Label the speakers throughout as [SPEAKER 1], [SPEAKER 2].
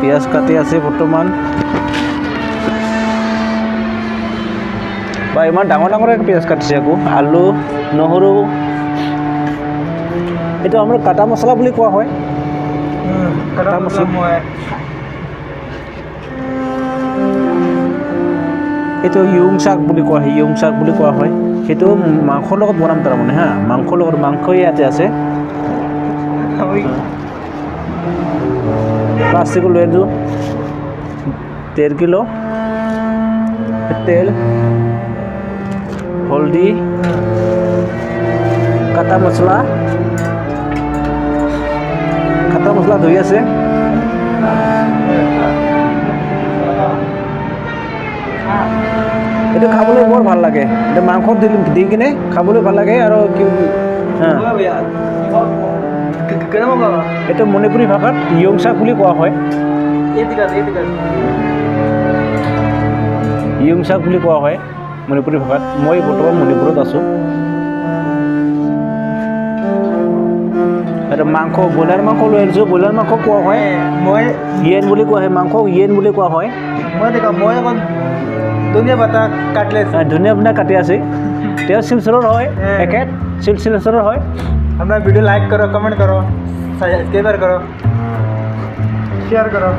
[SPEAKER 1] পিঁয়াজ কাটি আছে বৰ্তমান বা ইমান ডাঙৰ ডাঙৰ পিঁয়াজ কাটিছে আকৌ আলু নহৰু এইটো আমাৰ কাটা মছলা বুলি কোৱা হয় কাটা মছলা এইটো ইয়ং শাক বুলি কোৱা হয় ইয়ং শাক বুলি কোৱা হয় সেইটো মাংসৰ লগত বনাম তাৰমানে হা মাংসৰ লগত মাংসই ইয়াতে আছে প্লাষ্টিক লৈ আনিছোঁ 1.5 কিলো তেল হলদি কাটা মছলা ধুই আছে এইটো খাবলৈ বৰ ভাল লাগে এটা মাংসত দি কিনে খাবলৈ ভাল লাগে আৰু কি এইটো মণিপুৰী ভাষাত ইয়ং শাক বুলি কোৱা হয় ইয়ং শাক বুলি কোৱা হয় মণিপুৰী ভাষাত মই বৰ্তমান মণিপুৰত আছোঁ আৰু মাংস ব্ৰইলাৰ মাংস লৈ আনিছোঁ ব্ৰইলাৰ মাংস কোৱা হয় মই ইয়েন বুলি কোৱা হয় মাংস ইয়েন বুলি কোৱা হয় মই অকণ ধনিয়া পাতা কাটি আছে তেওঁ শিলচৰৰ হয় একেট শিলচৰৰ হয়
[SPEAKER 2] हमारा वीडियो लाइक करो कमेंट करो सब्सक्राइब करो शेयर करो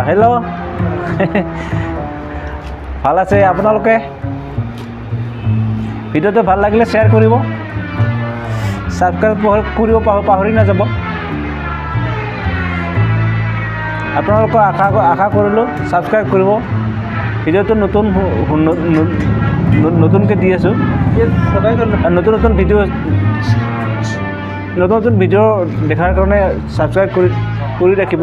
[SPEAKER 1] হেল্ল' ভাল আছে আপোনালোকে ভিডিঅ'টো ভাল লাগিলে শ্বেয়াৰ কৰিব ছাবস্ক্ৰাইব কৰিব পাহৰি নাযাব আপোনালোকৰ আশা কৰিলোঁ ছাবস্ক্ৰাইব কৰিব ভিডিঅ'টো নতুনকৈ দি আছোঁ নতুন ভিডিঅ' দেখাৰ কাৰণে ছাবস্ক্ৰাইব কৰি ৰাখিব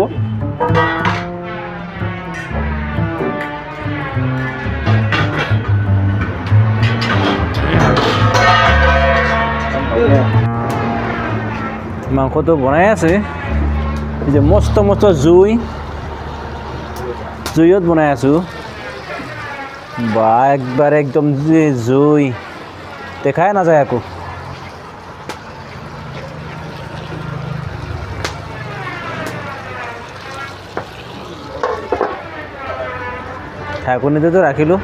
[SPEAKER 1] মাংসটো বনাই আছে এই যে মস্ত জুইত বনাই আছোঁ বা একবাৰ একদম জুই দেখাই নাযায় আকৌ ঢাকনিটোতো ৰাখিলোঁ